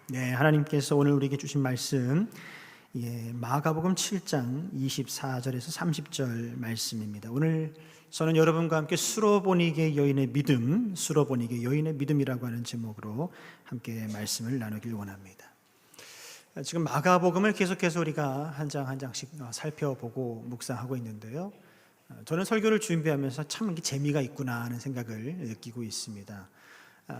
네, 하나님께서 오늘 우리에게 주신 말씀 마가복음 7장 24절에서 30절 말씀입니다. 오늘 저는 여러분과 함께 수로보니게 여인의 믿음, 수로보니게 여인의 믿음이라고 하는 제목으로 함께 말씀을 나누길 원합니다. 지금 마가복음을 계속해서 우리가 한 장 한 장씩 살펴보고 묵상하고 있는데요. 저는 설교를 준비하면서 참 이게 재미가 있구나 하는 생각을 느끼고 있습니다.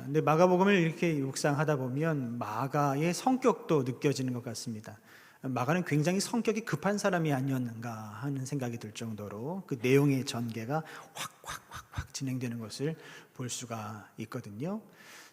근데 마가복음을 이렇게 묵상하다 보면 마가의 성격도 느껴지는 것 같습니다. 마가는 굉장히 성격이 급한 사람이 아니었는가 하는 생각이 들 정도로 그 내용의 전개가 확 진행되는 것을 볼 수가 있거든요.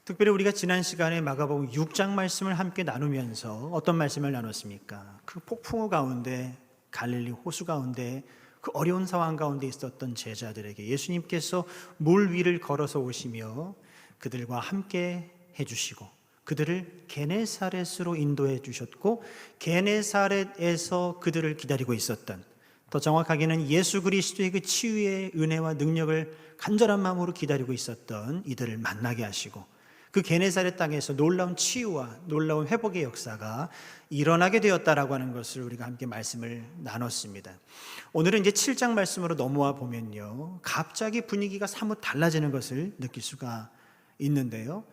특별히 우리가 지난 시간에 마가복음 6장 말씀을 함께 나누면서 어떤 말씀을 나눴습니까? 그 폭풍우 가운데, 갈릴리 호수 가운데, 그 어려운 상황 가운데 있었던 제자들에게 예수님께서 물 위를 걸어서 오시며 그들과 함께 해주시고 그들을 게네사렛으로 인도해 주셨고, 게네사렛에서 그들을 기다리고 있었던, 더 정확하게는 예수 그리스도의 그 치유의 은혜와 능력을 간절한 마음으로 기다리고 있었던 이들을 만나게 하시고, 그 게네사렛 땅에서 놀라운 치유와 놀라운 회복의 역사가 일어나게 되었다라고 하는 것을 우리가 함께 말씀을 나눴습니다. 오늘은 이제 7장 말씀으로 넘어와 보면요, 갑자기 분위기가 사뭇 달라지는 것을 느낄 수가 있는데요,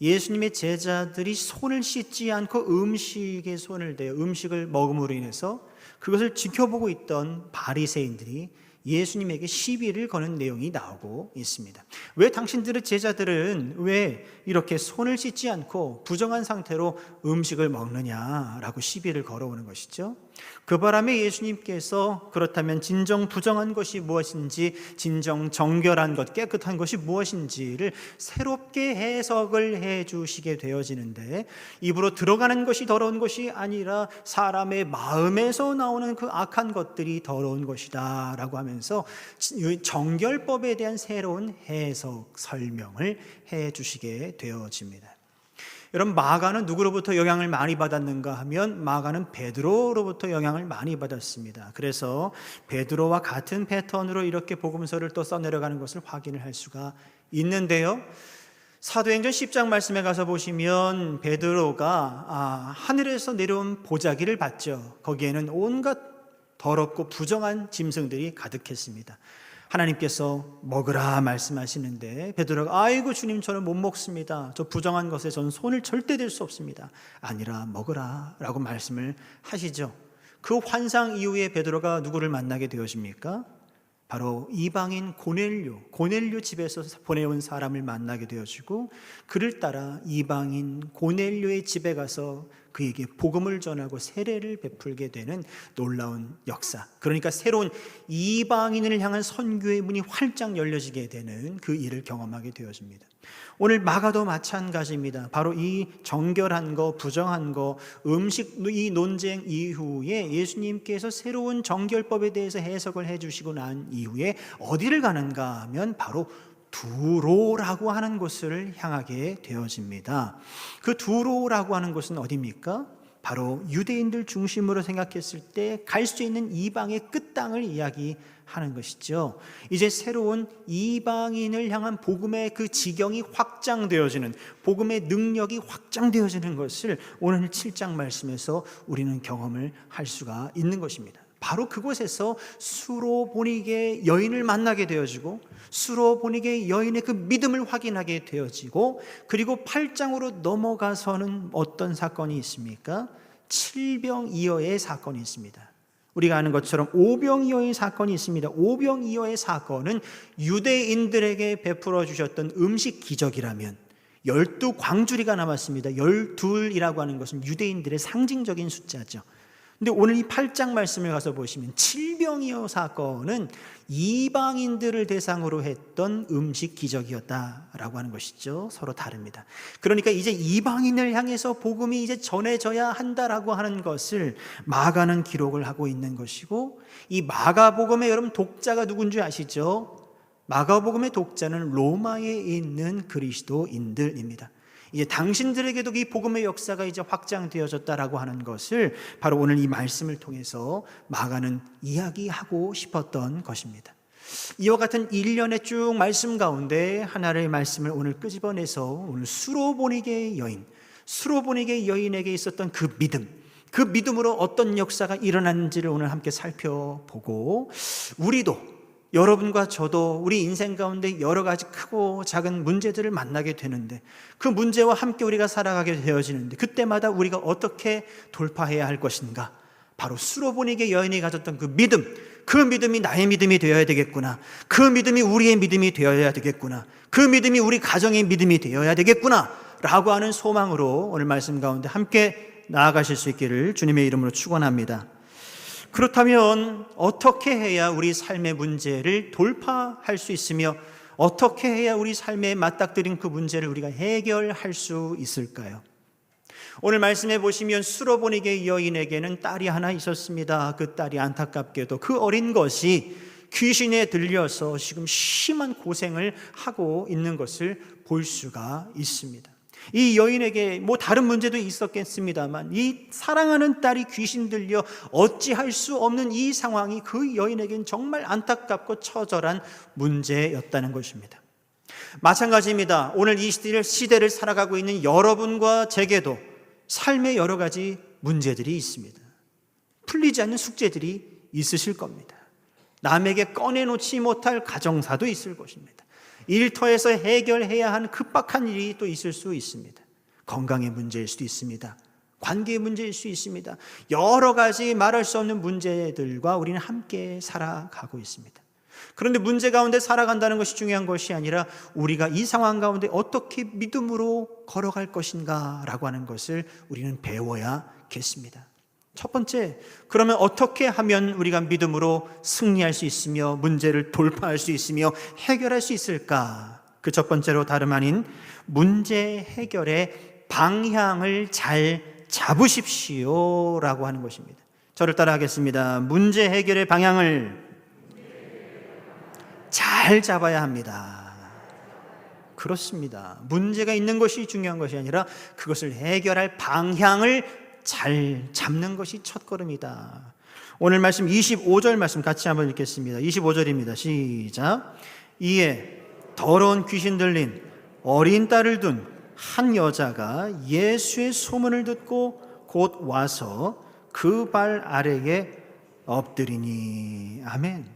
예수님의 제자들이 손을 씻지 않고 음식에 손을 대어 음식을 먹음으로 인해서 그것을 지켜보고 있던 바리새인들이 예수님에게 시비를 거는 내용이 나오고 있습니다. 왜 당신들의 제자들은 왜 이렇게 손을 씻지 않고 부정한 상태로 음식을 먹느냐라고 시비를 걸어오는 것이죠. 그 바람에 예수님께서 그렇다면 진정 부정한 것이 무엇인지, 진정 정결한 것, 깨끗한 것이 무엇인지를 새롭게 해석을 해 주시게 되어지는데, 입으로 들어가는 것이 더러운 것이 아니라 사람의 마음에서 나오는 그 악한 것들이 더러운 것이다 라고 하면서 정결법에 대한 새로운 해석, 설명을 해 주시게 되어집니다. 여러분, 마가는 누구로부터 영향을 많이 받았는가 하면 마가는 베드로로부터 영향을 많이 받았습니다. 그래서 베드로와 같은 패턴으로 이렇게 복음서를 또 써내려가는 것을 확인을 할 수가 있는데요, 사도행전 10장 말씀에 가서 보시면 베드로가 하늘에서 내려온 보자기를 봤죠. 거기에는 온갖 더럽고 부정한 짐승들이 가득했습니다. 하나님께서 먹으라 말씀하시는데 베드로가 아이고 주님, 저는 못 먹습니다. 저 부정한 것에 저는 손을 절대 댈 수 없습니다. 아니라 먹으라 라고 말씀을 하시죠. 그 환상 이후에 베드로가 누구를 만나게 되어집니까? 바로 이방인 고넬료 집에서 보내온 사람을 만나게 되어지고, 그를 따라 이방인 고넬료의 집에 가서 그에게 복음을 전하고 세례를 베풀게 되는 놀라운 역사, 그러니까 새로운 이방인을 향한 선교의 문이 활짝 열려지게 되는 그 일을 경험하게 되어집니다. 오늘 마가도 마찬가지입니다. 바로 이 정결한 거, 부정한 거, 음식 이 논쟁 이후에 예수님께서 새로운 정결법에 대해서 해석을 해주시고 난 이후에 어디를 가는가 하면 바로 두로라고 하는 곳을 향하게 되어집니다. 그 두로라고 하는 곳은 어디입니까? 바로 유대인들 중심으로 생각했을 때 갈 수 있는 이방의 끝땅을 이야기하는 것이죠. 이제 새로운 이방인을 향한 복음의 그 지경이 확장되어지는, 복음의 능력이 확장되어지는 것을 오늘 7장 말씀에서 우리는 경험을 할 수가 있는 것입니다. 바로 그곳에서 수로보니게 여인을 만나게 되어지고, 수로보니게 여인의 그 믿음을 확인하게 되어지고, 그리고 8장으로 넘어가서는 어떤 사건이 있습니까? 칠병이어의 사건이 있습니다. 우리가 아는 것처럼 오병이어의 사건이 있습니다. 오병이어의 사건은 유대인들에게 베풀어 주셨던 음식 기적이라면 12광주리가 남았습니다. 12이라고 하는 것은 유대인들의 상징적인 숫자죠. 근데 오늘 이 8장 말씀을 가서 보시면 칠병이어 사건은 이방인들을 대상으로 했던 음식 기적이었다라고 하는 것이죠. 서로 다릅니다. 그러니까 이제 이방인을 향해서 복음이 이제 전해져야 한다라고 하는 것을 마가는 기록을 하고 있는 것이고, 이 마가복음의 여러분 독자가 누군지 아시죠? 마가복음의 독자는 로마에 있는 그리스도인들입니다. 이제 당신들에게도 이 복음의 역사가 이제 확장되어졌다라고 하는 것을 바로 오늘 이 말씀을 통해서 마가는 이야기하고 싶었던 것입니다. 이와 같은 일련의 쭉 말씀 가운데 하나의 말씀을 오늘 끄집어내서 오늘 수로보니게 여인, 수로보니게 여인에게 있었던 그 믿음, 그 믿음으로 어떤 역사가 일어났는지를 오늘 함께 살펴보고, 우리도, 여러분과 저도 우리 인생 가운데 여러 가지 크고 작은 문제들을 만나게 되는데, 그 문제와 함께 우리가 살아가게 되어지는데, 그때마다 우리가 어떻게 돌파해야 할 것인가? 바로 수로보니게 여인이 가졌던 그 믿음, 그 믿음이 나의 믿음이 되어야 되겠구나, 그 믿음이 우리의 믿음이 되어야 되겠구나, 그 믿음이 우리 가정의 믿음이 되어야 되겠구나 라고 하는 소망으로 오늘 말씀 가운데 함께 나아가실 수 있기를 주님의 이름으로 축원합니다. 그렇다면 어떻게 해야 우리 삶의 문제를 돌파할 수 있으며, 어떻게 해야 우리 삶에 맞닥뜨린 그 문제를 우리가 해결할 수 있을까요? 오늘 말씀해 보시면 수로보니게 여인에게는 딸이 하나 있었습니다. 그 딸이 안타깝게도 그 어린 것이 귀신에 들려서 지금 심한 고생을 하고 있는 것을 볼 수가 있습니다. 이 여인에게 다른 문제도 있었겠습니다만, 이 사랑하는 딸이 귀신 들려 어찌할 수 없는 이 상황이 그 여인에게는 정말 안타깝고 처절한 문제였다는 것입니다. 마찬가지입니다. 오늘 이 시대를 살아가고 있는 여러분과 제게도 삶의 여러 가지 문제들이 있습니다. 풀리지 않는 숙제들이 있으실 겁니다. 남에게 꺼내놓지 못할 가정사도 있을 것입니다. 일터에서 해결해야 하는 급박한 일이 또 있을 수 있습니다. 건강의 문제일 수도 있습니다. 관계의 문제일 수 있습니다. 여러 가지 말할 수 없는 문제들과 우리는 함께 살아가고 있습니다. 그런데 문제 가운데 살아간다는 것이 중요한 것이 아니라, 우리가 이 상황 가운데 어떻게 믿음으로 걸어갈 것인가 라고 하는 것을 우리는 배워야겠습니다. 첫 번째, 그러면 어떻게 하면 우리가 믿음으로 승리할 수 있으며 문제를 돌파할 수 있으며 해결할 수 있을까? 그 첫 번째로 다름 아닌 문제 해결의 방향을 잘 잡으십시오 라고 하는 것입니다. 저를 따라 하겠습니다. 문제 해결의 방향을 잘 잡아야 합니다. 그렇습니다. 문제가 있는 것이 중요한 것이 아니라 그것을 해결할 방향을 잘 잡는 것이 첫걸음이다. 오늘 말씀 25절 말씀 같이 한번 읽겠습니다. 25절입니다. 시작. 이에 더러운 귀신 들린 어린 딸을 둔 한 여자가 예수의 소문을 듣고 곧 와서 그 발 아래에 엎드리니. 아멘.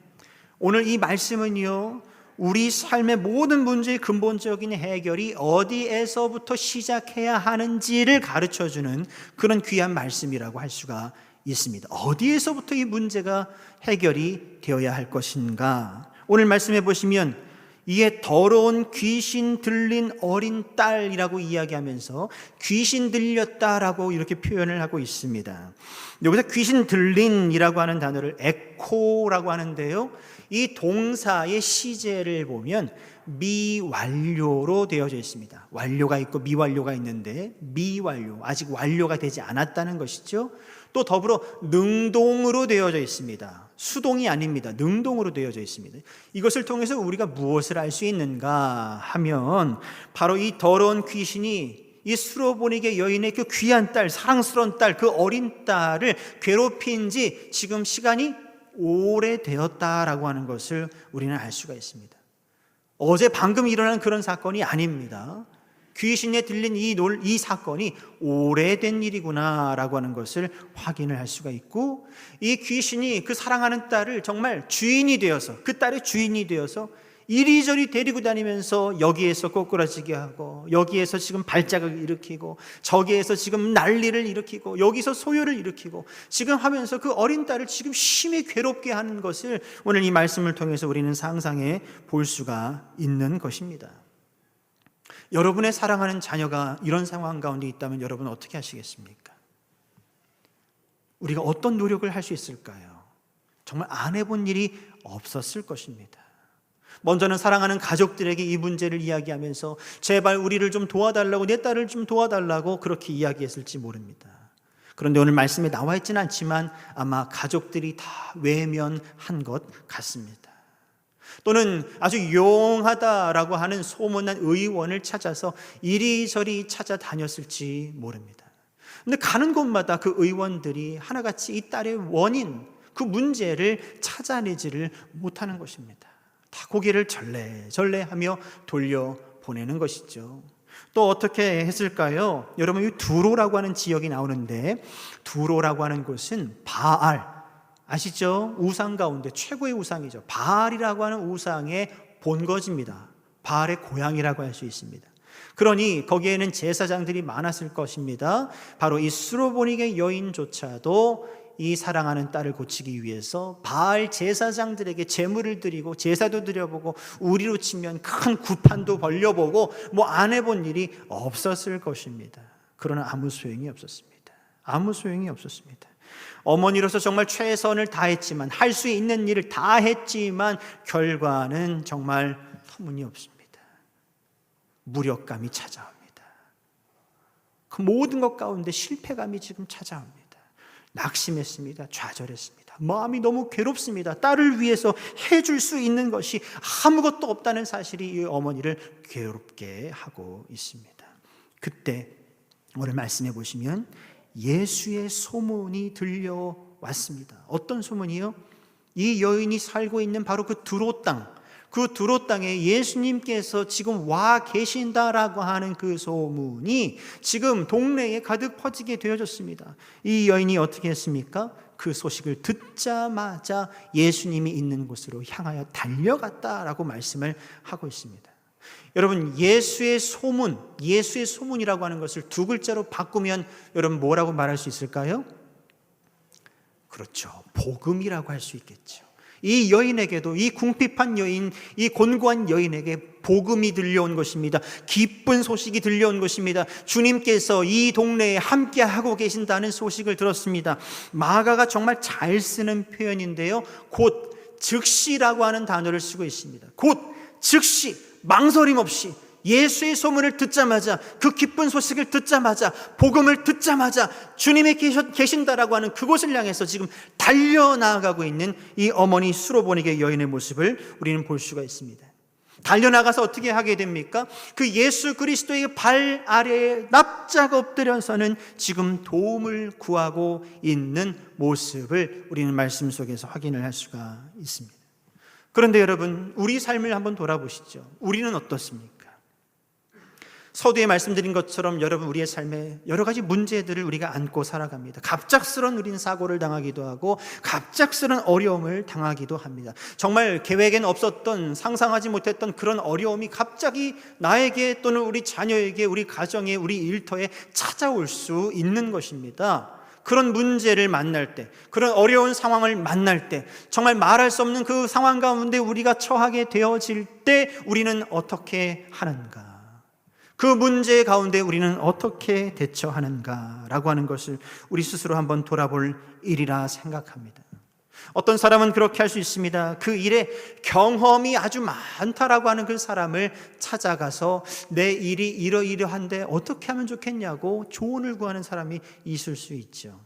오늘 이 말씀은요, 우리 삶의 모든 문제의 근본적인 해결이 어디에서부터 시작해야 하는지를 가르쳐주는 그런 귀한 말씀이라고 할 수가 있습니다. 어디에서부터 이 문제가 해결이 되어야 할 것인가? 오늘 말씀해 보시면, 이에 더러운 귀신 들린 어린 딸이라고 이야기하면서 귀신 들렸다라고 이렇게 표현을 하고 있습니다. 여기서 귀신 들린이라고 하는 단어를 에코라고 하는데요, 이 동사의 시제를 보면 미완료로 되어져 있습니다. 완료가 있고 미완료가 있는데, 미완료, 아직 완료가 되지 않았다는 것이죠. 또 더불어 능동으로 되어져 있습니다. 수동이 아닙니다. 능동으로 되어져 있습니다. 이것을 통해서 우리가 무엇을 알 수 있는가 하면, 바로 이 더러운 귀신이 이 수로보니게 여인의 그 귀한 딸, 사랑스러운 딸, 그 어린 딸을 괴롭힌 지 지금 시간이 오래되었다라고 하는 것을 우리는 알 수가 있습니다. 어제 방금 일어난 그런 사건이 아닙니다. 귀신에 들린 이 사건이 오래된 일이구나라고 하는 것을 확인을 할 수가 있고, 이 귀신이 그 사랑하는 딸을 정말 주인이 되어서, 그 딸의 주인이 되어서 이리저리 데리고 다니면서 여기에서 꼬꾸라지게 하고, 여기에서 지금 발작을 일으키고, 저기에서 지금 난리를 일으키고, 여기서 소요를 일으키고 지금 하면서 그 어린 딸을 지금 심히 괴롭게 하는 것을 오늘 이 말씀을 통해서 우리는 상상해 볼 수가 있는 것입니다. 여러분의 사랑하는 자녀가 이런 상황 가운데 있다면 여러분은 어떻게 하시겠습니까? 우리가 어떤 노력을 할 수 있을까요? 정말 안 해본 일이 없었을 것입니다. 먼저는 사랑하는 가족들에게 이 문제를 이야기하면서 제발 우리를 좀 도와달라고, 내 딸을 좀 도와달라고 그렇게 이야기했을지 모릅니다. 그런데 오늘 말씀에 나와 있지는 않지만 아마 가족들이 다 외면한 것 같습니다. 또는 아주 용하다라고 하는 소문난 의원을 찾아서 이리저리 찾아다녔을지 모릅니다. 그런데 가는 곳마다 그 의원들이 하나같이 이 딸의 원인, 그 문제를 찾아내지를 못하는 것입니다. 다 고개를 절레절레하며 돌려보내는 것이죠. 또 어떻게 했을까요? 여러분, 이 두로라고 하는 지역이 나오는데, 두로라고 하는 곳은 바알, 아시죠? 우상 가운데 최고의 우상이죠. 바알이라고 하는 우상의 본거지입니다. 바알의 고향이라고 할 수 있습니다. 그러니 거기에는 제사장들이 많았을 것입니다. 바로 이 수로보니게 여인조차도 이 사랑하는 딸을 고치기 위해서 바알 제사장들에게 제물을 드리고 제사도 드려보고 우리로 치면 큰 구판도 벌려보고 뭐 안 해본 일이 없었을 것입니다. 그러나 아무 소용이 없었습니다. 아무 소용이 없었습니다. 어머니로서 정말 최선을 다했지만, 할 수 있는 일을 다 했지만 결과는 정말 터무니없습니다. 무력감이 찾아옵니다. 그 모든 것 가운데 실패감이 지금 찾아옵니다. 낙심했습니다. 좌절했습니다. 마음이 너무 괴롭습니다. 딸을 위해서 해줄 수 있는 것이 아무것도 없다는 사실이 이 어머니를 괴롭게 하고 있습니다. 그때 오늘 말씀해 보시면 예수의 소문이 들려왔습니다. 어떤 소문이요? 이 여인이 살고 있는 바로 그 두로 땅, 그 두로 땅에 예수님께서 지금 와 계신다라고 하는 그 소문이 지금 동네에 가득 퍼지게 되어졌습니다. 이 여인이 어떻게 했습니까? 그 소식을 듣자마자 예수님이 있는 곳으로 향하여 달려갔다라고 말씀을 하고 있습니다. 여러분, 예수의 소문, 예수의 소문이라고 하는 것을 두 글자로 바꾸면 여러분 뭐라고 말할 수 있을까요? 그렇죠, 복음이라고 할 수 있겠죠. 이 여인에게도, 이 궁핍한 여인, 이 곤고한 여인에게 복음이 들려온 것입니다. 기쁜 소식이 들려온 것입니다. 주님께서 이 동네에 함께하고 계신다는 소식을 들었습니다. 마가가 정말 잘 쓰는 표현인데요, 곧 즉시라고 하는 단어를 쓰고 있습니다. 곧 즉시, 망설임 없이 예수의 소문을 듣자마자, 그 기쁜 소식을 듣자마자, 복음을 듣자마자 주님이 계신다라고 하는 그곳을 향해서 지금 달려나가고 있는 이 어머니 수로보니게 여인의 모습을 우리는 볼 수가 있습니다. 달려나가서 어떻게 하게 됩니까? 그 예수 그리스도의 발 아래에 납작 엎드려서는 지금 도움을 구하고 있는 모습을 우리는 말씀 속에서 확인을 할 수가 있습니다. 그런데 여러분, 우리 삶을 한번 돌아보시죠. 우리는 어떻습니까? 서두에 말씀드린 것처럼 여러분, 우리의 삶에 여러 가지 문제들을 우리가 안고 살아갑니다. 갑작스런 우리는 사고를 당하기도 하고 갑작스런 어려움을 당하기도 합니다. 정말 계획엔 없었던, 상상하지 못했던 그런 어려움이 갑자기 나에게 또는 우리 자녀에게, 우리 가정에, 우리 일터에 찾아올 수 있는 것입니다. 그런 문제를 만날 때, 그런 어려운 상황을 만날 때, 정말 말할 수 없는 그 상황 가운데 우리가 처하게 되어질 때 우리는 어떻게 하는가? 그 문제 가운데 우리는 어떻게 대처하는가라고 하는 것을 우리 스스로 한번 돌아볼 일이라 생각합니다. 어떤 사람은 그렇게 할 수 있습니다. 그 일에 경험이 아주 많다라고 하는 그 사람을 찾아가서 내 일이 이러이러한데 어떻게 하면 좋겠냐고 조언을 구하는 사람이 있을 수 있죠.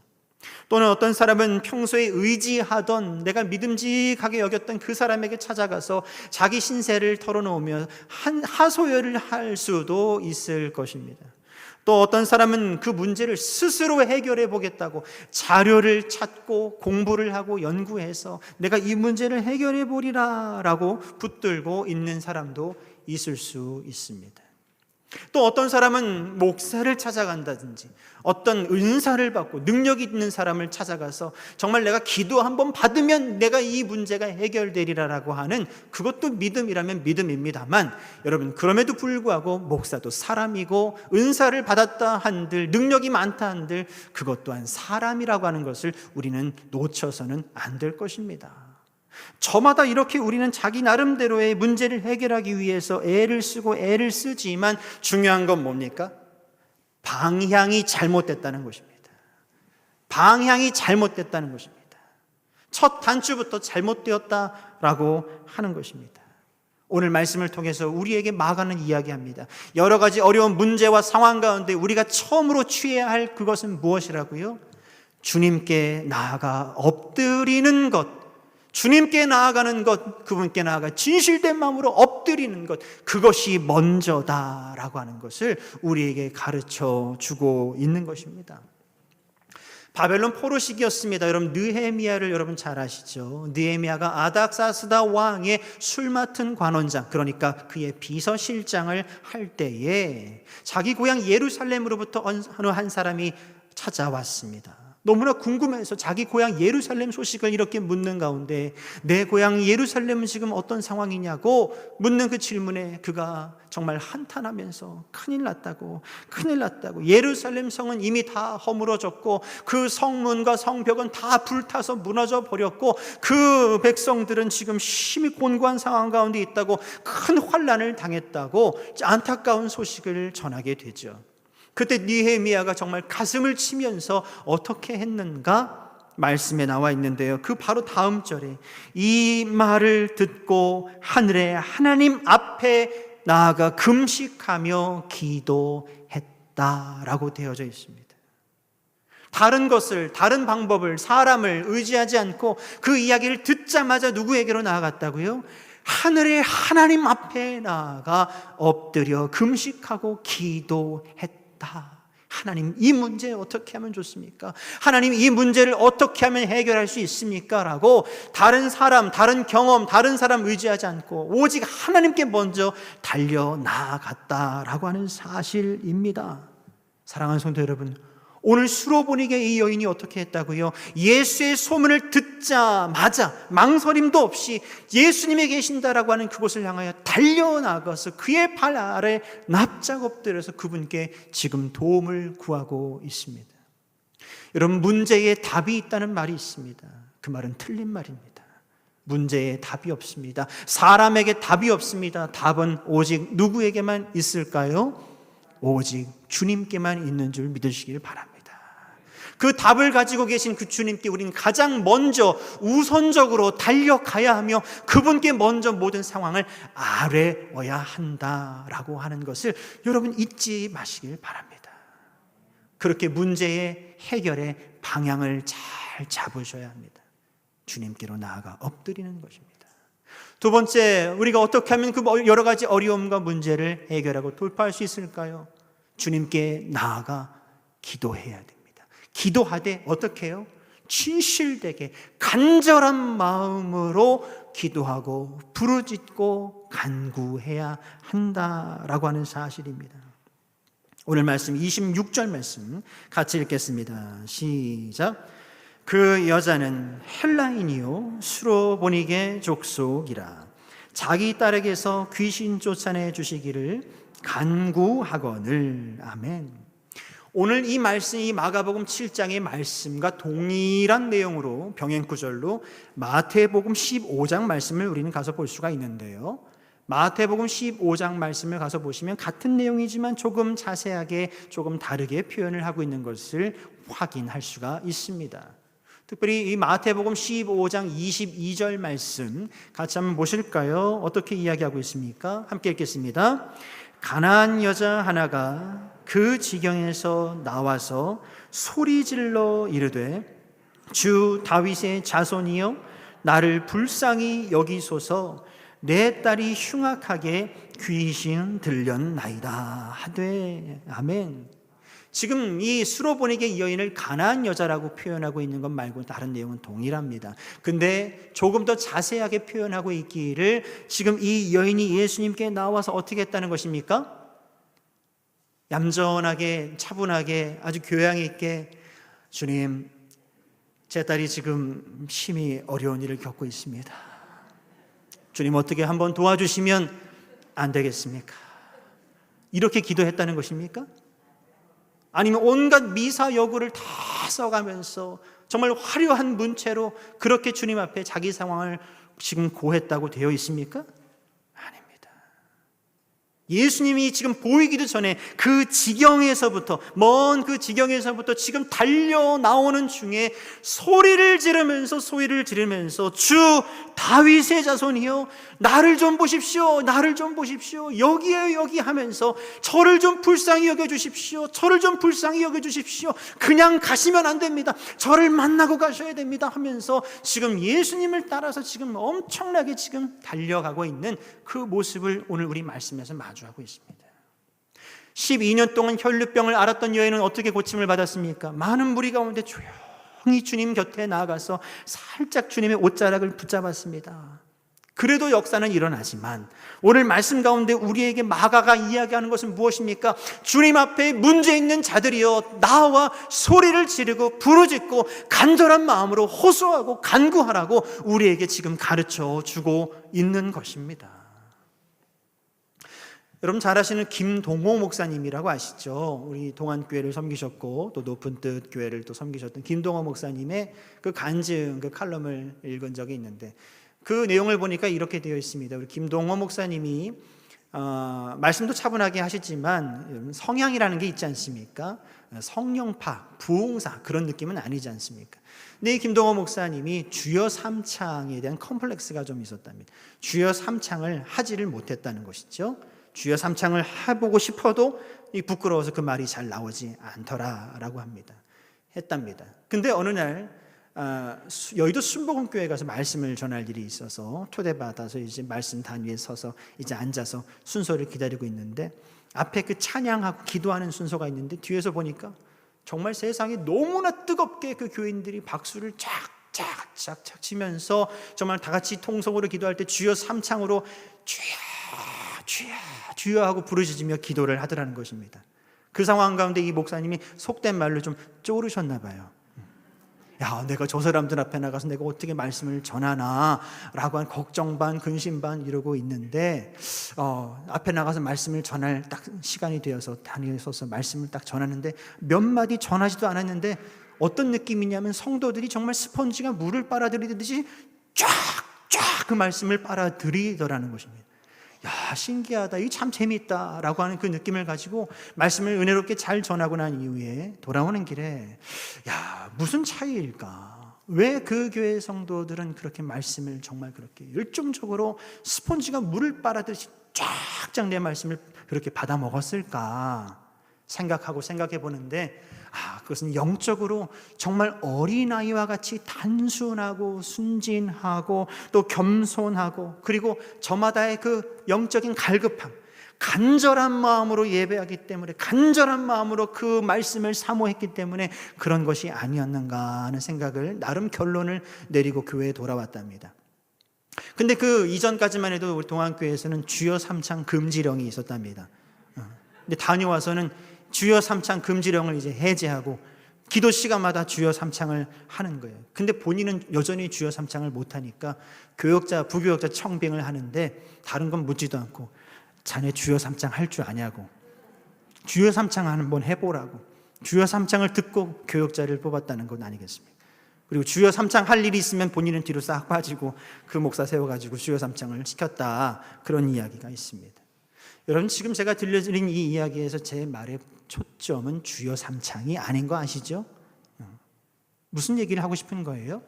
또는 어떤 사람은 평소에 의지하던, 내가 믿음직하게 여겼던 그 사람에게 찾아가서 자기 신세를 털어놓으며 하소연을 할 수도 있을 것입니다. 또 어떤 사람은 그 문제를 스스로 해결해 보겠다고 자료를 찾고 공부를 하고 연구해서 내가 이 문제를 해결해 보리라 라고 붙들고 있는 사람도 있을 수 있습니다. 또 어떤 사람은 목사를 찾아간다든지 어떤 은사를 받고 능력이 있는 사람을 찾아가서 정말 내가 기도 한번 받으면 내가 이 문제가 해결되리라라고 하는, 그것도 믿음이라면 믿음입니다만 여러분, 그럼에도 불구하고 목사도 사람이고 은사를 받았다 한들, 능력이 많다 한들 그것 또한 사람이라고 하는 것을 우리는 놓쳐서는 안 될 것입니다. 저마다 이렇게 우리는 자기 나름대로의 문제를 해결하기 위해서 애를 쓰고 애를 쓰지만 중요한 건 뭡니까? 방향이 잘못됐다는 것입니다. 방향이 잘못됐다는 것입니다. 첫 단추부터 잘못되었다라고 하는 것입니다. 오늘 말씀을 통해서 우리에게 마가는 이야기합니다. 여러 가지 어려운 문제와 상황 가운데 우리가 처음으로 취해야 할 그것은 무엇이라고요? 주님께 나아가 엎드리는 것, 주님께 나아가는 것, 그분께 나아가 진실된 마음으로 엎드리는 것, 그것이 먼저다라고 하는 것을 우리에게 가르쳐 주고 있는 것입니다. 바벨론 포로 시기였습니다. 여러분 느헤미야를 여러분 잘 아시죠? 느헤미야가 아닥사스다 왕의 술 맡은 관원장, 그러니까 그의 비서실장을 할 때에 자기 고향 예루살렘으로부터 어느 한 사람이 찾아왔습니다. 너무나 궁금해서 자기 고향 예루살렘 소식을 이렇게 묻는 가운데 내 고향 예루살렘은 지금 어떤 상황이냐고 묻는 그 질문에 그가 정말 한탄하면서 큰일 났다고 예루살렘 성은 이미 다 허물어졌고 그 성문과 성벽은 다 불타서 무너져 버렸고 그 백성들은 지금 심히 곤고한 상황 가운데 있다고 큰 환난을 당했다고 안타까운 소식을 전하게 되죠. 그때 느헤미야가 정말 가슴을 치면서 어떻게 했는가 말씀에 나와 있는데요. 그 바로 다음 절에 이 말을 듣고 하늘의 하나님 앞에 나아가 금식하며 기도했다라고 되어져 있습니다. 다른 방법을, 사람을 의지하지 않고 그 이야기를 듣자마자 누구에게로 나아갔다고요? 하늘의 하나님 앞에 나아가 엎드려 금식하고 기도했다. 하나님, 이 문제 어떻게 하면 좋습니까? 하나님, 이 문제를 어떻게 하면 해결할 수 있습니까? 라고 다른 사람, 다른 경험, 다른 사람 의지하지 않고 오직 하나님께 먼저 달려나갔다라고 하는 사실입니다. 사랑하는 성도 여러분, 오늘 수로보니게 이 여인이 어떻게 했다고요? 예수의 소문을 듣자마자 망설임도 없이 예수님이 계신다라고 하는 그곳을 향하여 달려나가서 그의 발 아래 납작 엎드려서 그분께 지금 도움을 구하고 있습니다. 여러분, 문제에 답이 있다는 말이 있습니다. 그 말은 틀린 말입니다. 문제에 답이 없습니다. 사람에게 답이 없습니다. 답은 오직 누구에게만 있을까요? 오직 주님께만 있는 줄 믿으시길 바랍니다. 그 답을 가지고 계신 그 주님께 우리는 가장 먼저 우선적으로 달려가야 하며 그분께 먼저 모든 상황을 아뢰어야 한다라고 하는 것을 여러분 잊지 마시길 바랍니다. 그렇게 문제의 해결의 방향을 잘 잡으셔야 합니다. 주님께로 나아가 엎드리는 것입니다. 두 번째, 우리가 어떻게 하면 그 여러 가지 어려움과 문제를 해결하고 돌파할 수 있을까요? 주님께 나아가 기도해야 됩니다. 기도하되 어떻게 해요? 진실되게 간절한 마음으로 기도하고 부르짖고 간구해야 한다라고 하는 사실입니다. 오늘 말씀 26절 말씀 같이 읽겠습니다. 시작. 그 여자는 헬라인이요 수로보니게 족속이라 자기 딸에게서 귀신 쫓아내 주시기를 간구하거늘. 아멘. 오늘 이 말씀, 이 마가복음 7장의 말씀과 동일한 내용으로 병행구절로 마태복음 15장 말씀을 우리는 가서 볼 수가 있는데요. 마태복음 15장 말씀을 가서 보시면 같은 내용이지만 조금 자세하게 조금 다르게 표현을 하고 있는 것을 확인할 수가 있습니다. 특별히 이 마태복음 15장 22절 말씀 같이 한번 보실까요? 어떻게 이야기하고 있습니까? 함께 읽겠습니다. 가나안 여자 하나가 그 지경에서 나와서 소리질러 이르되 주 다윗의 자손이여 나를 불쌍히 여기소서 내 딸이 흉악하게 귀신 들렸나이다 하되. 아멘. 지금 이 수로보니게 여인을 가나안 여자라고 표현하고 있는 것 말고 다른 내용은 동일합니다. 근데 조금 더 자세하게 표현하고 있기를 지금 이 여인이 예수님께 나와서 어떻게 했다는 것입니까? 얌전하게 차분하게 아주 교양 있게 주님, 제 딸이 지금 심히 어려운 일을 겪고 있습니다. 주님 어떻게 한번 도와주시면 안 되겠습니까? 이렇게 기도했다는 것입니까? 아니면 온갖 미사여구를 다 써가면서 정말 화려한 문체로 그렇게 주님 앞에 자기 상황을 지금 고했다고 되어 있습니까? 아닙니다. 예수님이 지금 보이기도 전에 그 지경에서부터, 먼 그 지경에서부터 지금 달려 나오는 중에 소리를 지르면서 주 다윗의 자손이여 나를 좀 보십시오, 나를 좀 보십시오, 여기에요 여기 하면서 저를 좀 불쌍히 여겨주십시오, 저를 좀 불쌍히 여겨주십시오, 그냥 가시면 안 됩니다, 저를 만나고 가셔야 됩니다 하면서 지금 예수님을 따라서 지금 엄청나게 지금 달려가고 있는 그 모습을 오늘 우리 말씀에서 마주하고 있습니다. 12년 동안 혈류병을 앓았던 여인은 어떻게 고침을 받았습니까? 많은 무리 가운데 조용히 주님 곁에 나아가서 살짝 주님의 옷자락을 붙잡았습니다. 그래도 역사는 일어나지만 오늘 말씀 가운데 우리에게 마가가 이야기하는 것은 무엇입니까? 주님 앞에 문제 있는 자들이여 나와 소리를 지르고 부르짖고 간절한 마음으로 호소하고 간구하라고 우리에게 지금 가르쳐 주고 있는 것입니다. 여러분 잘 아시는 김동호 목사님이라고 아시죠? 우리 동안교회를 섬기셨고 또 높은 뜻 교회를 또 섬기셨던 김동호 목사님의 그 간증, 그 칼럼을 읽은 적이 있는데 그 내용을 보니까 이렇게 되어 있습니다. 우리 김동호 목사님이 말씀도 차분하게 하시지만 성향이라는 게 있지 않습니까? 성령파, 부흥사 그런 느낌은 아니지 않습니까? 근데 이 김동호 목사님이 주여 삼창에 대한 컴플렉스가 좀 있었답니다. 주여 삼창을 하지를 못했다는 것이죠. 주여 삼창을 해보고 싶어도 부끄러워서 그 말이 잘 나오지 않더라라고 했답니다. 근데 어느 날 여의도 순복음교회 가서 말씀을 전할 일이 있어서 초대받아서 이제 말씀 단위에 서서 이제 앉아서 순서를 기다리고 있는데 앞에 그 찬양하고 기도하는 순서가 있는데 뒤에서 보니까 정말 세상에 너무나 뜨겁게 그 교인들이 박수를 쫙쫙쫙 치면서 정말 다 같이 통성으로 기도할 때 주여 삼창으로 주여 주여 주여 하고 부르짖으며 기도를 하더라는 것입니다. 그 상황 가운데 이 목사님이 속된 말로 좀 쪼르셨나 봐요. 야, 내가 저 사람들 앞에 나가서 내가 어떻게 말씀을 전하나 라고 한 걱정 반 근심 반 이러고 있는데 앞에 나가서 말씀을 전할 딱 시간이 되어서 단위에 서서 말씀을 딱 전하는데 몇 마디 전하지도 않았는데 어떤 느낌이냐면 성도들이 정말 스펀지가 물을 빨아들이듯이 쫙쫙 그 말씀을 빨아들이더라는 것입니다. 야, 신기하다, 이게 참 재미있다 라고 하는 그 느낌을 가지고 말씀을 은혜롭게 잘 전하고 난 이후에 돌아오는 길에 야, 무슨 차이일까? 왜 그 교회 성도들은 그렇게 말씀을 정말 그렇게 열정적으로 스폰지가 물을 빨아들이듯이 쫙쫙 내 말씀을 그렇게 받아 먹었을까 생각해 보는데 그것은 영적으로 정말 어린아이와 같이 단순하고 순진하고 또 겸손하고 그리고 저마다의 그 영적인 갈급함, 간절한 마음으로 예배하기 때문에 간절한 마음으로 그 말씀을 사모했기 때문에 그런 것이 아니었는가 하는 생각을 나름 결론을 내리고 교회에 돌아왔답니다. 근데 그 이전까지만 해도 우리 동안교회에서는 주여 삼창 금지령이 있었답니다. 근데 다녀와서는 주여 삼창 금지령을 이제 해제하고 기도 시간마다 주여 삼창을 하는 거예요. 근데 본인은 여전히 주여 삼창을 못하니까 교역자, 부교역자 청빙을 하는데 다른 건 묻지도 않고 자네 주여 삼창 할 줄 아냐고, 주여 삼창 한번 해보라고, 주여 삼창을 듣고 교역자를 뽑았다는 건 아니겠습니까? 그리고 주여 삼창 할 일이 있으면 본인은 뒤로 싹 빠지고 그 목사 세워가지고 주여 삼창을 시켰다, 그런 이야기가 있습니다. 여러분 지금 제가 들려드린 이 이야기에서 제 말의 초점은 주여 삼창이 아닌 거 아시죠? 무슨 얘기를 하고 싶은 거예요?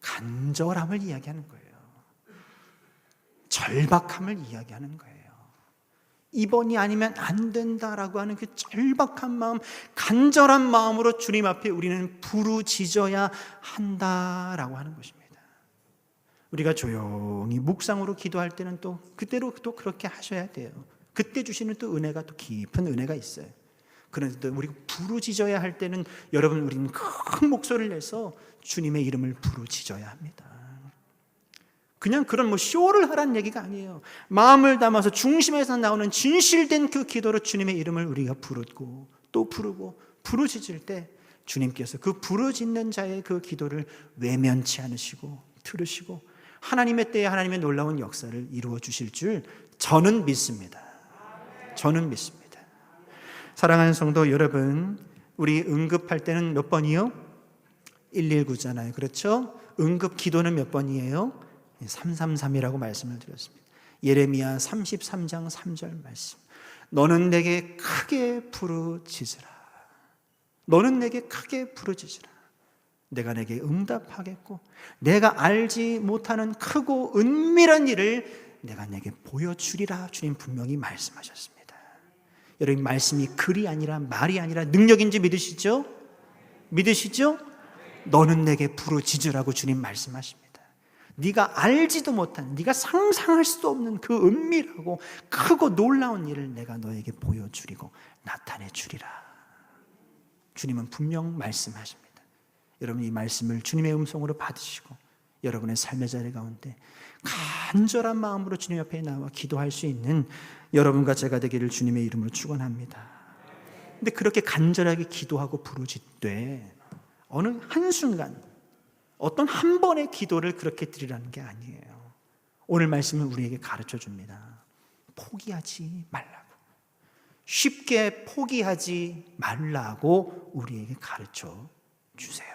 간절함을 이야기하는 거예요. 절박함을 이야기하는 거예요. 이번이 아니면 안 된다라고 하는 그 절박한 마음, 간절한 마음으로 주님 앞에 우리는 부르짖어야 한다라고 하는 것입니다. 우리가 조용히 묵상으로 기도할 때는 또 그대로 또 그렇게 하셔야 돼요. 그때 주시는 또 은혜가 또 깊은 은혜가 있어요. 그런데 우리가 부르짖어야 할 때는 여러분 우리는 큰 목소리를 내서 주님의 이름을 부르짖어야 합니다. 그냥 그런 쇼를 하라는 얘기가 아니에요. 마음을 담아서 중심에서 나오는 진실된 그 기도로 주님의 이름을 우리가 부르고 또 부르고 부르짖을 때 주님께서 그 부르짖는 자의 그 기도를 외면치 않으시고 들으시고 하나님의 때에 하나님의 놀라운 역사를 이루어 주실 줄 저는 믿습니다. 저는 믿습니다. 사랑하는 성도 여러분, 우리 응급할 때는 몇 번이요? 119잖아요. 그렇죠? 응급 기도는 몇 번이에요? 333이라고 말씀을 드렸습니다. 예레미야 33장 3절 말씀. 너는 내게 크게 부르짖으라. 너는 내게 크게 부르짖으라. 내가 내게 응답하겠고 내가 알지 못하는 크고 은밀한 일을 내가 내게 보여주리라. 주님 분명히 말씀하셨습니다. 여러분 말씀이 글이 아니라 말이 아니라 능력인지 믿으시죠? 믿으시죠? 너는 내게 부르짖으라고 주님 말씀하십니다. 네가 알지도 못한, 네가 상상할 수도 없는 그 은밀하고 크고 놀라운 일을 내가 너에게 보여주리고 나타내 주리라. 주님은 분명 말씀하십니다. 여러분, 이 말씀을 주님의 음성으로 받으시고 여러분의 삶의 자리 가운데 간절한 마음으로 주님 앞에 나와 기도할 수 있는 여러분과 제가 되기를 주님의 이름으로 축원합니다. 근데 그렇게 간절하게 기도하고 부르짖되 어느 한순간 어떤 한 번의 기도를 그렇게 드리라는 게 아니에요. 오늘 말씀은 우리에게 가르쳐 줍니다. 포기하지 말라고. 쉽게 포기하지 말라고 우리에게 가르쳐 주세요.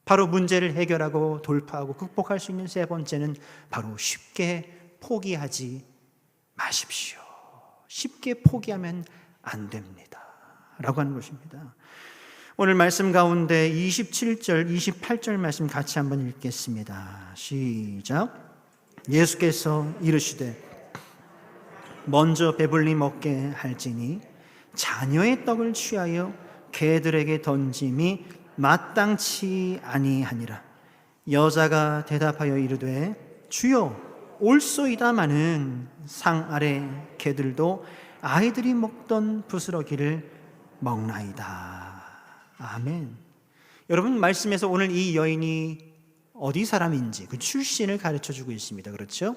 바로 문제를 해결하고 돌파하고 극복할 수 있는 세 번째는 바로 쉽게 포기하지 마십시오. 쉽게 포기하면 안 됩니다 라고 하는 것입니다. 오늘 말씀 가운데 27절, 28절 말씀 같이 한번 읽겠습니다. 시작. 예수께서 이르시되 먼저 배불리 먹게 할지니 자녀의 떡을 취하여 개들에게 던짐이 마땅치 아니하니라. 여자가 대답하여 이르되 주여 옳소이다마는 상 아래 개들도 아이들이 먹던 부스러기를 먹나이다. 아멘. 여러분, 말씀에서 오늘 이 여인이 어디 사람인지 그 출신을 가르쳐주고 있습니다. 그렇죠?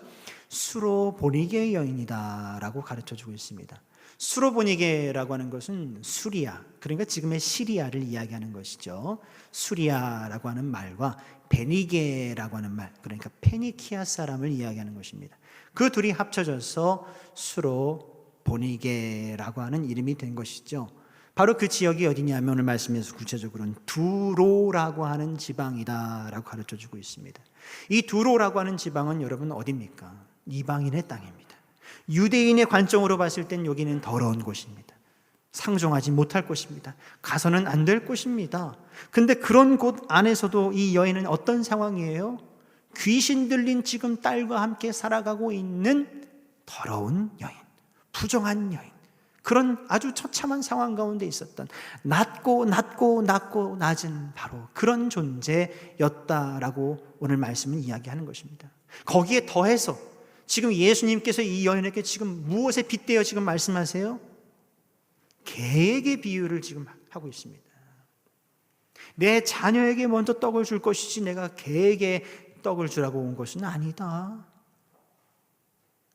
수로보니게 여인이다 라고 가르쳐주고 있습니다. 수로보니게라고 하는 것은 수리아, 그러니까 지금의 시리아를 이야기하는 것이죠. 수리아라고 하는 말과 베니게라고 하는 말, 그러니까 페니키아 사람을 이야기하는 것입니다. 그 둘이 합쳐져서 수로보니게라고 하는 이름이 된 것이죠. 바로 그 지역이 어디냐면 오늘 말씀에서 구체적으로는 두로라고 하는 지방이다 라고 가르쳐주고 있습니다. 이 두로라고 하는 지방은 여러분 어디입니까? 이방인의 땅입니다. 유대인의 관점으로 봤을 땐 여기는 더러운 곳입니다. 상종하지 못할 곳입니다. 가서는 안 될 곳입니다. 근데 그런 곳 안에서도 이 여인은 어떤 상황이에요? 귀신 들린 지금 딸과 함께 살아가고 있는 더러운 여인, 부정한 여인, 그런 아주 처참한 상황 가운데 있었던 낮고 낮은 바로 그런 존재였다라고 오늘 말씀은 이야기하는 것입니다. 거기에 더해서 지금 예수님께서 이 여인에게 지금 무엇에 빗대어 지금 말씀하세요? 개에게 비유를 지금 하고 있습니다. 내 자녀에게 먼저 떡을 줄 것이지 내가 개에게 떡을 주라고 온 것은 아니다.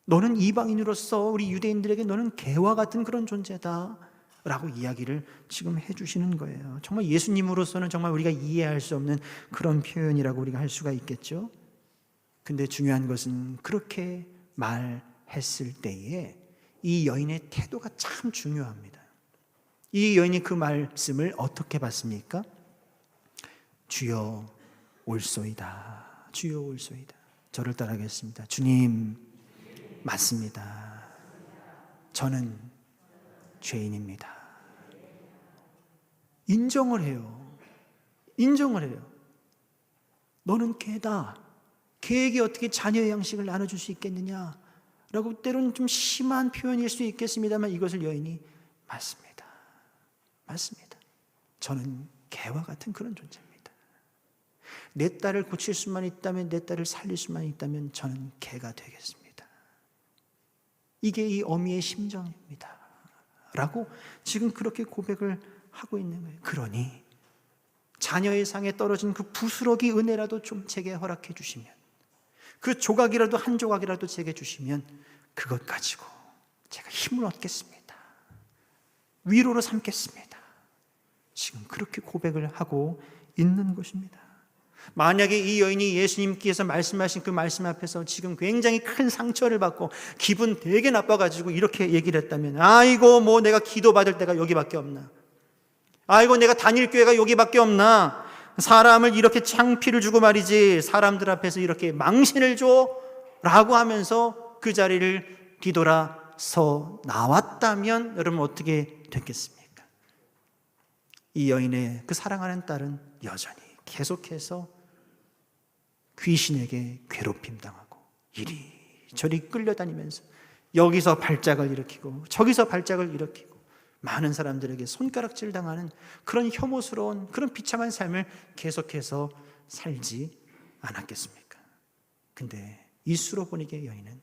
너는 이방인으로서 우리 유대인들에게 너는 개와 같은 그런 존재다 라고 이야기를 지금 해주시는 거예요. 정말 예수님으로서는 정말 우리가 이해할 수 없는 그런 표현이라고 우리가 할 수가 있겠죠. 근데 중요한 것은 그렇게 말했을 때에 이 여인의 태도가 참 중요합니다. 이 여인이 그 말씀을 어떻게 받습니까? 주여 올소이다. 주여 올소이다. 저를 따라하겠습니다. 주님, 맞습니다. 저는 죄인입니다. 인정을 해요. 인정을 해요. 너는 개다. 개에게 어떻게 자녀의 양식을 나눠줄 수 있겠느냐 라고 때로는 좀 심한 표현일 수 있겠습니다만 이것을 여인이 맞습니다. 맞습니다. 저는 개와 같은 그런 존재입니다. 내 딸을 고칠 수만 있다면, 내 딸을 살릴 수만 있다면 저는 개가 되겠습니다. 이게 이 어미의 심정입니다 라고 지금 그렇게 고백을 하고 있는 거예요. 그러니 자녀의 상에 떨어진 그 부스러기 은혜라도 좀 제게 허락해 주시면, 그 조각이라도 한 조각이라도 제게 주시면 그것 가지고 제가 힘을 얻겠습니다. 위로로 삼겠습니다. 지금 그렇게 고백을 하고 있는 것입니다. 만약에 이 여인이 예수님께서 말씀하신 그 말씀 앞에서 지금 굉장히 큰 상처를 받고 기분 되게 나빠가지고 이렇게 얘기를 했다면, 아이고 뭐 내가 기도받을 때가 여기밖에 없나, 아이고 내가 다닐 교회가 여기밖에 없나, 사람을 이렇게 창피를 주고 말이지 사람들 앞에서 이렇게 망신을 줘 라고 하면서 그 자리를 뒤돌아서 나왔다면 여러분 어떻게 됐겠습니까? 이 여인의 그 사랑하는 딸은 여전히 계속해서 귀신에게 괴롭힘 당하고 이리저리 끌려다니면서 여기서 발작을 일으키고 저기서 발작을 일으키고 많은 사람들에게 손가락질 당하는 그런 혐오스러운 그런 비참한 삶을 계속해서 살지 않았겠습니까? 근데 이 수로보니게 여인은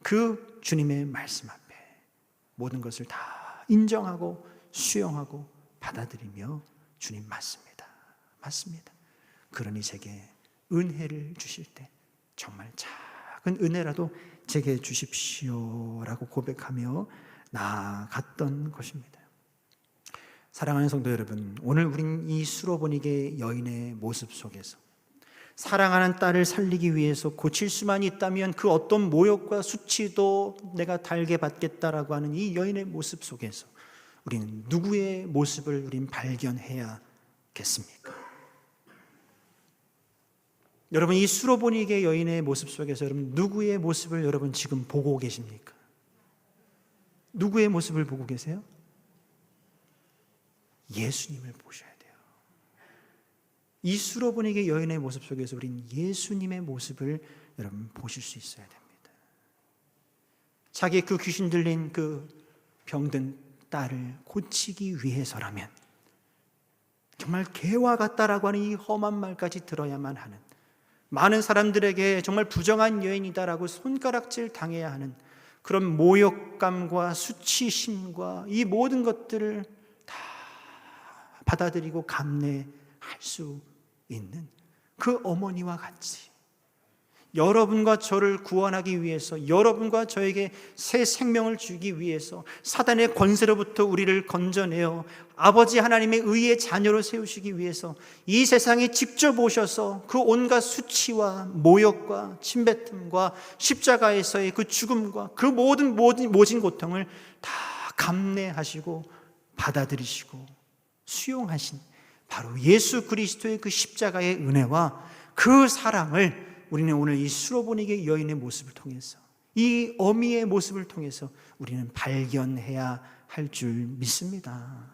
그 주님의 말씀 앞에 모든 것을 다 인정하고 수용하고 받아들이며 주님 맞습니다. 맞습니다. 그러니 제게 은혜를 주실 때 정말 작은 은혜라도 제게 주십시오라고 고백하며 나아갔던 것입니다. 사랑하는 성도 여러분, 오늘 우린 이 수로보니게 여인의 모습 속에서 사랑하는 딸을 살리기 위해서 고칠 수만 있다면 그 어떤 모욕과 수치도 내가 달게 받겠다라고 하는 이 여인의 모습 속에서 우리는 누구의 모습을 우린 발견해야겠습니까? 여러분, 이 수로보니게 여인의 모습 속에서 여러분 누구의 모습을 여러분 지금 보고 계십니까? 누구의 모습을 보고 계세요? 예수님을 보셔야 돼요. 이 수로보니게 여인의 모습 속에서 우린 예수님의 모습을 여러분 보실 수 있어야 됩니다. 자기 그 귀신 들린 그 병든 딸을 고치기 위해서라면 정말 개와 같다라고 하는 이 험한 말까지 들어야만 하는, 많은 사람들에게 정말 부정한 여인이다라고 손가락질 당해야 하는 그런 모욕감과 수치심과 이 모든 것들을 다 받아들이고 감내할 수 있는 그 어머니와 같이 여러분과 저를 구원하기 위해서, 여러분과 저에게 새 생명을 주기 위해서 사단의 권세로부터 우리를 건져내어 아버지 하나님의 의의 자녀로 세우시기 위해서 이 세상에 직접 오셔서 그 온갖 수치와 모욕과 침뱉음과 십자가에서의 그 죽음과 그 모진 고통을 다 감내하시고 받아들이시고 수용하신 바로 예수 그리스도의 그 십자가의 은혜와 그 사랑을 우리는 오늘 이 수로보니게 여인의 모습을 통해서, 이 어미의 모습을 통해서 우리는 발견해야 할 줄 믿습니다.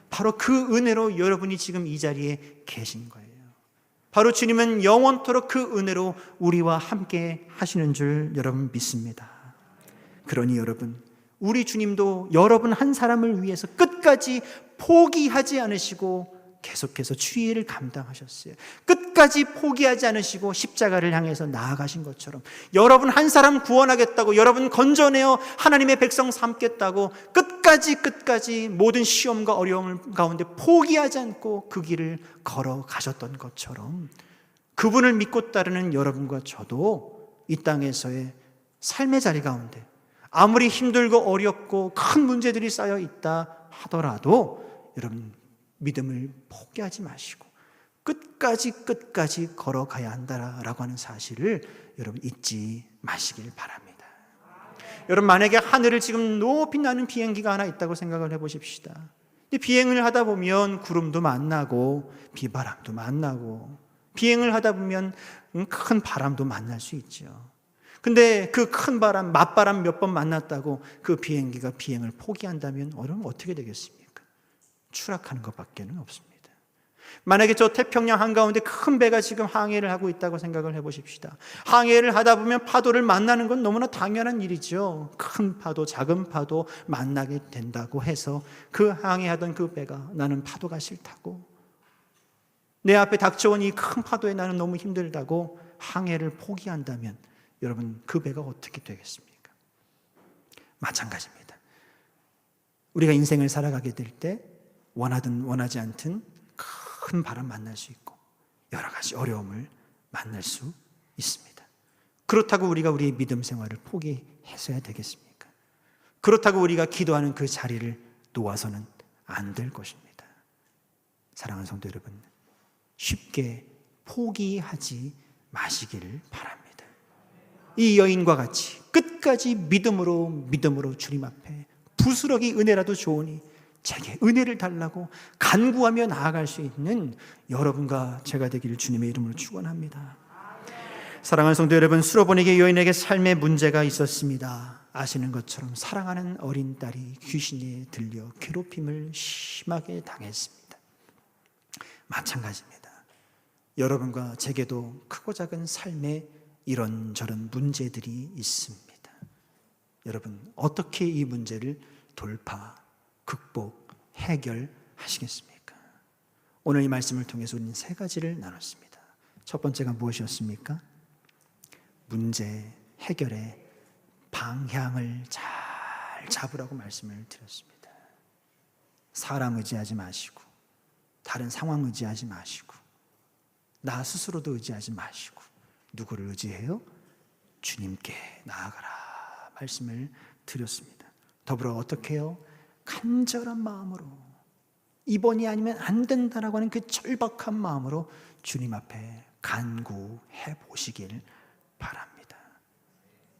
바로 그 은혜로 여러분이 지금 이 자리에 계신 거예요. 바로 주님은 영원토록 그 은혜로 우리와 함께 하시는 줄 여러분 믿습니다. 그러니 여러분, 우리 주님도 여러분 한 사람을 위해서 끝까지 포기하지 않으시고 계속해서 주의를 감당하셨어요. 끝까지 포기하지 않으시고 십자가를 향해서 나아가신 것처럼 여러분 한 사람 구원하겠다고, 여러분 건져내어 하나님의 백성 삼겠다고 끝까지 모든 시험과 어려움 가운데 포기하지 않고 그 길을 걸어가셨던 것처럼 그분을 믿고 따르는 여러분과 저도 이 땅에서의 삶의 자리 가운데 아무리 힘들고 어렵고 큰 문제들이 쌓여 있다 하더라도 여러분 믿음을 포기하지 마시고 끝까지 걸어가야 한다라고 하는 사실을 여러분 잊지 마시길 바랍니다. 여러분, 만약에 하늘을 지금 높이 나는 비행기가 하나 있다고 생각을 해보십시다. 비행을 하다 보면 구름도 만나고 비바람도 만나고 비행을 하다 보면 큰 바람도 만날 수 있죠. 근데 그 큰 바람, 맞바람 몇 번 만났다고 그 비행기가 비행을 포기한다면 여러분 어떻게 되겠습니까? 추락하는 것밖에는 없습니다. 만약에 저 태평양 한가운데 큰 배가 지금 항해를 하고 있다고 생각을 해보십시다. 항해를 하다 보면 파도를 만나는 건 너무나 당연한 일이죠. 큰 파도, 작은 파도 만나게 된다고 해서 그 항해하던 그 배가 나는 파도가 싫다고, 내 앞에 닥쳐온 이 큰 파도에 나는 너무 힘들다고 항해를 포기한다면 여러분 그 배가 어떻게 되겠습니까? 마찬가지입니다. 우리가 인생을 살아가게 될 때 원하든 원하지 않든 큰 바람 만날 수 있고 여러 가지 어려움을 만날 수 있습니다. 그렇다고 우리가 우리의 믿음 생활을 포기해서야 되겠습니까? 그렇다고 우리가 기도하는 그 자리를 놓아서는 안 될 것입니다. 사랑하는 성도 여러분, 쉽게 포기하지 마시기를 바랍니다. 이 여인과 같이 끝까지 믿음으로 주님 앞에 부스러기 은혜라도 좋으니 제게 은혜를 달라고 간구하며 나아갈 수 있는 여러분과 제가 되기를 주님의 이름으로 축원합니다. 사랑하는 성도 여러분, 수로보니게 여인에게 삶의 문제가 있었습니다. 아시는 것처럼 사랑하는 어린 딸이 귀신에 들려 괴롭힘을 심하게 당했습니다. 마찬가지입니다. 여러분과 제게도 크고 작은 삶에 이런저런 문제들이 있습니다. 여러분 어떻게 이 문제를 돌파, 극복, 해결하시겠습니까? 오늘 이 말씀을 통해서 우리는 세 가지를 나눴습니다. 첫 번째가 무엇이었습니까? 문제 해결의 방향을 잘 잡으라고 말씀을 드렸습니다. 사람 의지하지 마시고, 다른 상황 의지하지 마시고, 나 스스로도 의지하지 마시고, 누구를 의지해요? 주님께 나아가라 말씀을 드렸습니다. 더불어 어떻게 해요? 간절한 마음으로, 이번이 아니면 안 된다라고 하는 그 절박한 마음으로 주님 앞에 간구해 보시길 바랍니다.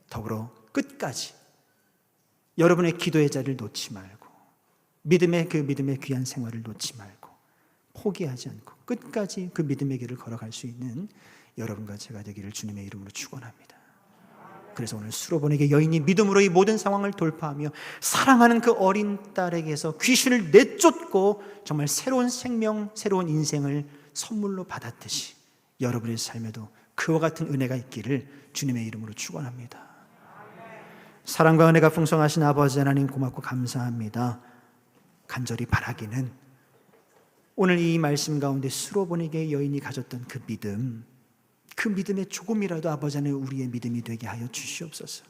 더불어 끝까지 여러분의 기도의 자리를 놓지 말고, 믿음의 귀한 생활을 놓지 말고, 포기하지 않고 끝까지 그 믿음의 길을 걸어갈 수 있는 여러분과 제가 되기를 주님의 이름으로 축원합니다. 그래서 오늘 수로보니게 여인이 믿음으로 이 모든 상황을 돌파하며 사랑하는 그 어린 딸에게서 귀신을 내쫓고 정말 새로운 생명, 새로운 인생을 선물로 받았듯이 여러분의 삶에도 그와 같은 은혜가 있기를 주님의 이름으로 축원합니다. 사랑과 은혜가 풍성하신 아버지 하나님, 고맙고 감사합니다. 간절히 바라기는 오늘 이 말씀 가운데 수로보니게 여인이 가졌던 그 믿음, 그 믿음에 조금이라도 아버지 하나님 우리의 믿음이 되게 하여 주시옵소서.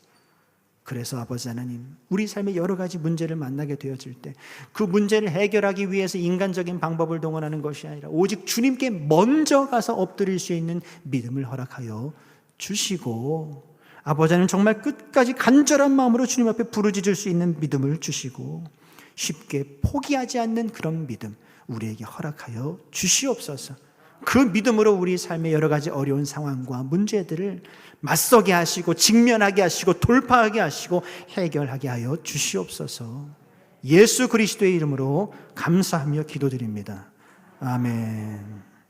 그래서 아버지 하나님, 우리 삶에 여러 가지 문제를 만나게 되어질 때 그 문제를 해결하기 위해서 인간적인 방법을 동원하는 것이 아니라 오직 주님께 먼저 가서 엎드릴 수 있는 믿음을 허락하여 주시고, 아버지 하나님 정말 끝까지 간절한 마음으로 주님 앞에 부르짖을 수 있는 믿음을 주시고, 쉽게 포기하지 않는 그런 믿음 우리에게 허락하여 주시옵소서. 그 믿음으로 우리 삶의 여러 가지 어려운 상황과 문제들을 맞서게 하시고, 직면하게 하시고, 돌파하게 하시고, 해결하게 하여 주시옵소서. 예수 그리스도의 이름으로 감사하며 기도드립니다. 아멘.